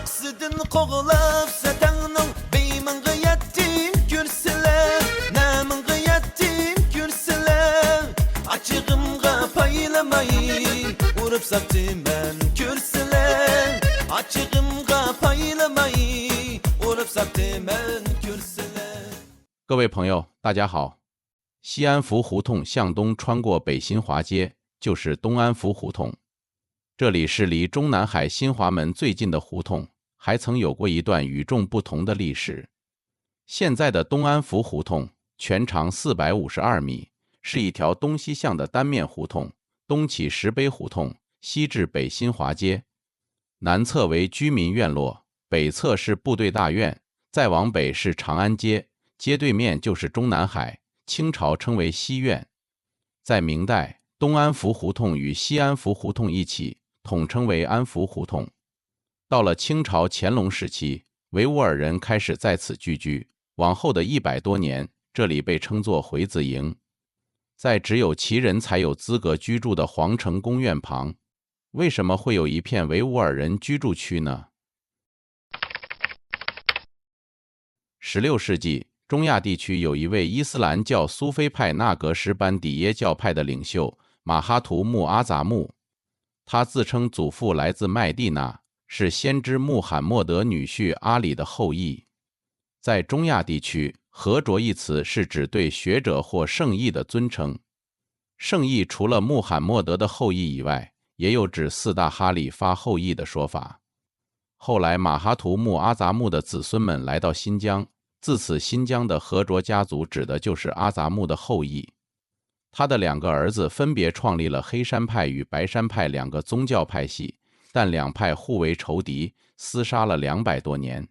Maksidin qo'g'lab satangning beymingga yetdim ko'rsalar namingga yetdim ko'rsalar achig'imga paylamay urib saptiman ko'rsalar achig'imga paylamay urib saptiman ko'rsalar。 各位朋友，大家好。西安福胡同向东穿过北新华街，就是东安福胡同。这里是离中南海新华门最近的胡同，还曾有过一段与众不同的历史。现在的东安福胡同全长452米，是一条东西向的单面胡同，东起石碑胡同，西至北新华街。南侧为居民院落，北侧是部队大院，再往北是长安街，街对面就是中南海，清朝称为西院。在明代，东安福胡同与西安福胡同一起，统称为安福胡同。到了清朝乾隆时期，维吾尔人开始在此聚居，往后的100多年，这里被称作回子营。在只有旗人才有资格居住的皇城宫苑旁，为什么会有一片维吾尔人居住区呢？16世纪，中亚地区有一位伊斯兰教苏菲派纳格什班底耶教派的领袖马哈图穆阿杂木，他自称祖父来自麦地那，是先知穆罕默德女婿阿里的后裔。在中亚地区，和卓一词是指对学者或圣裔的尊称。圣裔除了穆罕默德的后裔以外，也有指4大哈里发后裔的说法。后来马哈图穆阿杂木的子孙们来到新疆，自此新疆的和卓家族指的就是阿杂木的后裔。他的2个儿子分别创立了黑山派与白山派2个宗教派系，但两派互为仇敌，厮杀了200多年。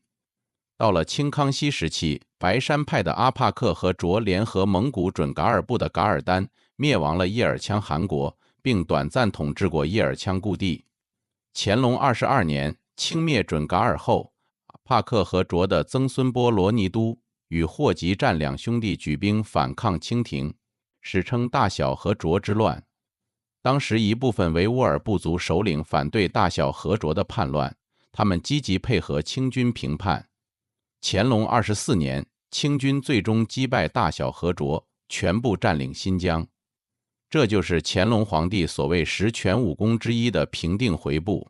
到了清康熙时期，白山派的阿帕克和卓联合蒙古准噶尔部的噶尔丹，灭亡了叶尔羌汗国，并短暂统治过叶尔羌故地。乾隆22年，清灭准噶尔后，帕克和卓的曾孙波罗尼都与霍吉占两兄弟举兵反抗清廷，史称大小和卓之乱。当时一部分维吾尔部族首领反对大小和卓的叛乱，他们积极配合清军平叛。乾隆24年，清军最终击败大小和卓，全部占领新疆。这就是乾隆皇帝所谓十全武功之一的平定回部。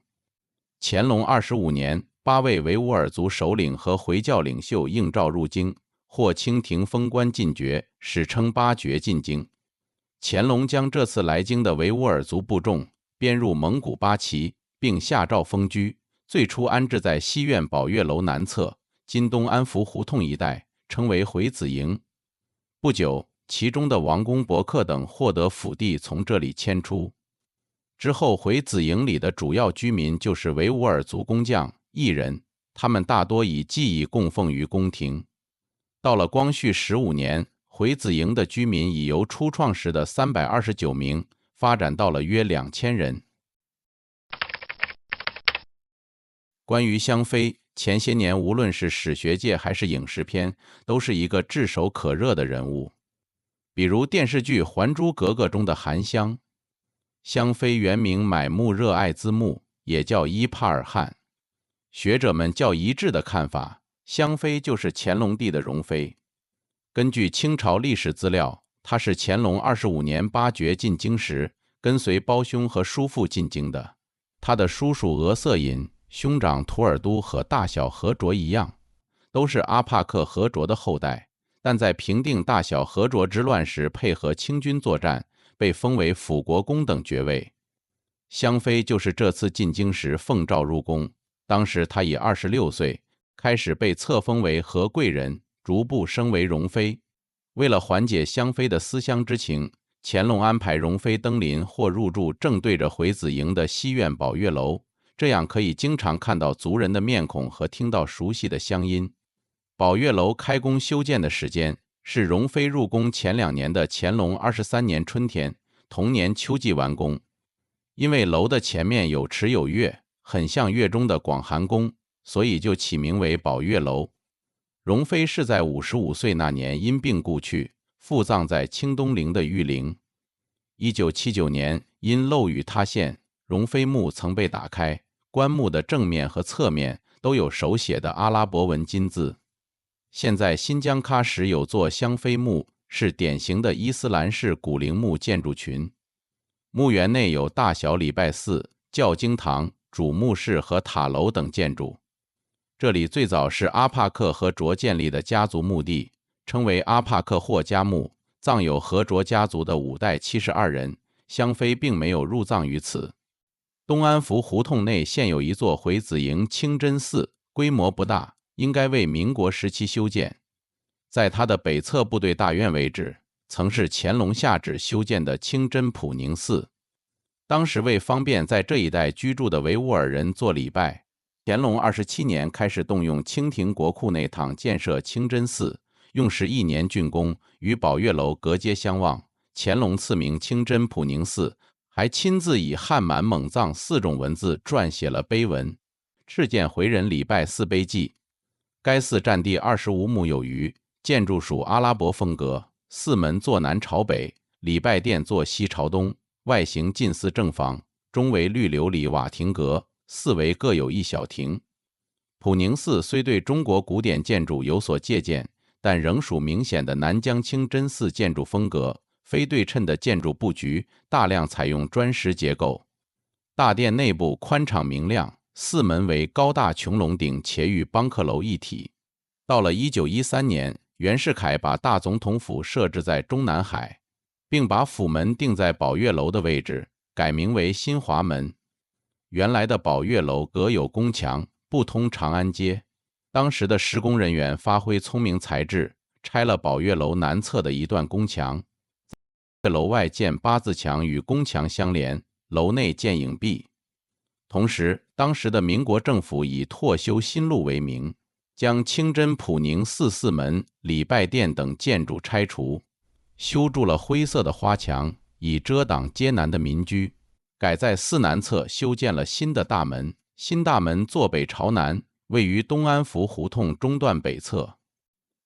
乾隆25年，8位维吾尔族首领和回教领袖应召入京，获清廷封官进爵，史称8爵进京。乾隆将这次来京的维吾尔族部众编入蒙古八旗，并下诏封居，最初安置在西苑宝月楼南侧，今东安福胡同一带，称为回子营。不久，其中的王公伯克等获得府地，从这里迁出。之后，回子营里的主要居民就是维吾尔族工匠、艺人，他们大多以技艺供奉于宫廷。到了光绪15年，回子营的居民已由初创时的329名发展到了约2000人。关于香妃，前些年无论是史学界还是影视片，都是一个炙手可热的人物。比如电视剧《还珠格格》中的韩香。香妃原名买木热爱兹木，也叫伊帕尔汗。学者们较一致的看法，香妃就是乾隆帝的容妃。根据清朝历史资料，她是乾隆25年8爵进京时，跟随胞兄和叔父进京的。她的叔叔额瑟尹、兄长图尔都和大小和卓一样，都是阿帕克和卓的后代，但在平定大小和卓之乱时配合清军作战，被封为辅国公等爵位。香妃就是这次进京时奉诏入宫，当时她已26岁，开始被册封为和贵人，逐步升为容妃。为了缓解香妃的思乡之情，乾隆安排容妃登临或入住正对着回子营的西苑宝月楼，这样可以经常看到族人的面孔和听到熟悉的乡音。宝月楼开工修建的时间是容妃入宫前2年的乾隆23年春天，同年秋季完工。因为楼的前面有池有月，很像月中的广寒宫，所以就起名为宝月楼。容妃是在55岁那年因病故去，附葬在清东陵的玉陵。1979年因漏雨塌陷，容妃墓曾被打开，棺木的正面和侧面都有手写的阿拉伯文金字。现在新疆喀什有座香妃墓，是典型的伊斯兰式古陵墓建筑群。墓园内有大小礼拜寺、教经堂、主墓室和塔楼等建筑。这里最早是阿帕克和卓建立的家族墓地，称为阿帕克霍家墓，葬有和卓家族的5代72人，香妃并没有入葬于此。东安福胡同内现有一座回子营清真寺，规模不大，应该为民国时期修建。在它的北侧部队大院位置，曾是乾隆下旨修建的清真普宁寺。当时为方便在这一带居住的维吾尔人做礼拜，乾隆27年开始动用清廷国库内帑建设清真寺，用时1年竣工，与宝月楼隔街相望。乾隆赐名清真普宁寺，还亲自以汉满蒙藏4种文字撰写了碑文，敕建回人礼拜寺碑记。该寺占地25亩有余，建筑属阿拉伯风格，寺门坐南朝北，礼拜殿坐西朝东，外形近似正房，中为绿琉璃瓦亭阁，四围各有一小亭。普宁寺虽对中国古典建筑有所借鉴，但仍属明显的南疆清真寺建筑风格，非对称的建筑布局，大量采用砖石结构。大殿内部宽敞明亮，四门为高大穹隆顶，且与邦克楼一体。到了1913年，袁世凯把大总统府设置在中南海，并把府门定在宝月楼的位置，改名为新华门。原来的宝月楼隔有宫墙，不通长安街。当时的施工人员发挥聪明才智，拆了宝月楼南侧的一段宫墙，在楼外建8字墙与宫墙相连，楼内建影壁。同时，当时的民国政府以拓修新路为名，将清真普宁寺四门、礼拜殿等建筑拆除，修筑了灰色的花墙，以遮挡艰难的民居。改在寺南侧修建了新的大门，新大门坐北朝南，位于东安福胡同中段北侧。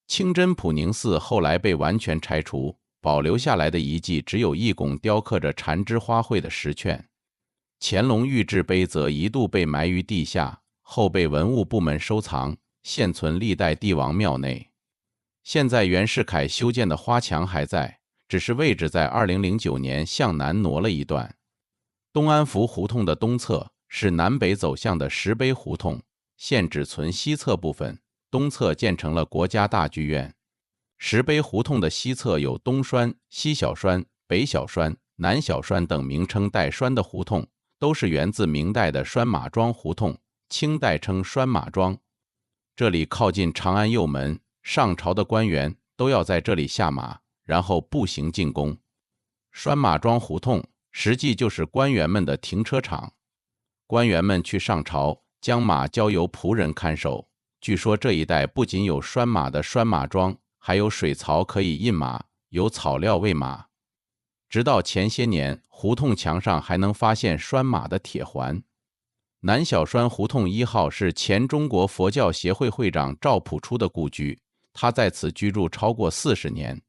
清真普宁寺后来被完全拆除，保留下来的遗迹只有一拱雕刻着缠枝花卉的石券。乾隆御制碑则一度被埋于地下，后被文物部门收藏，现存历代帝王庙内。现在袁世凯修建的花墙还在，只是位置在2009年向南挪了一段。东安福胡同的东侧是南北走向的石碑胡同，现只存西侧部分，东侧建成了国家大剧院。石碑胡同的西侧有东栓、西小栓、北小栓、南小栓等名称带栓的胡同，都是源自明代的栓马庄胡同，清代称栓马庄。这里靠近长安右门，上朝的官员都要在这里下马，然后步行进宫。栓马庄胡同实际就是官员们的停车场，官员们去上朝，将马交由仆人看守。据说这一带不仅有拴马的拴马庄，还有水槽可以印马，有草料喂马。直到前些年，胡同墙上还能发现拴马的铁环。南小栓胡同1号是前中国佛教协会会长赵朴初的故居，他在此居住超过40年。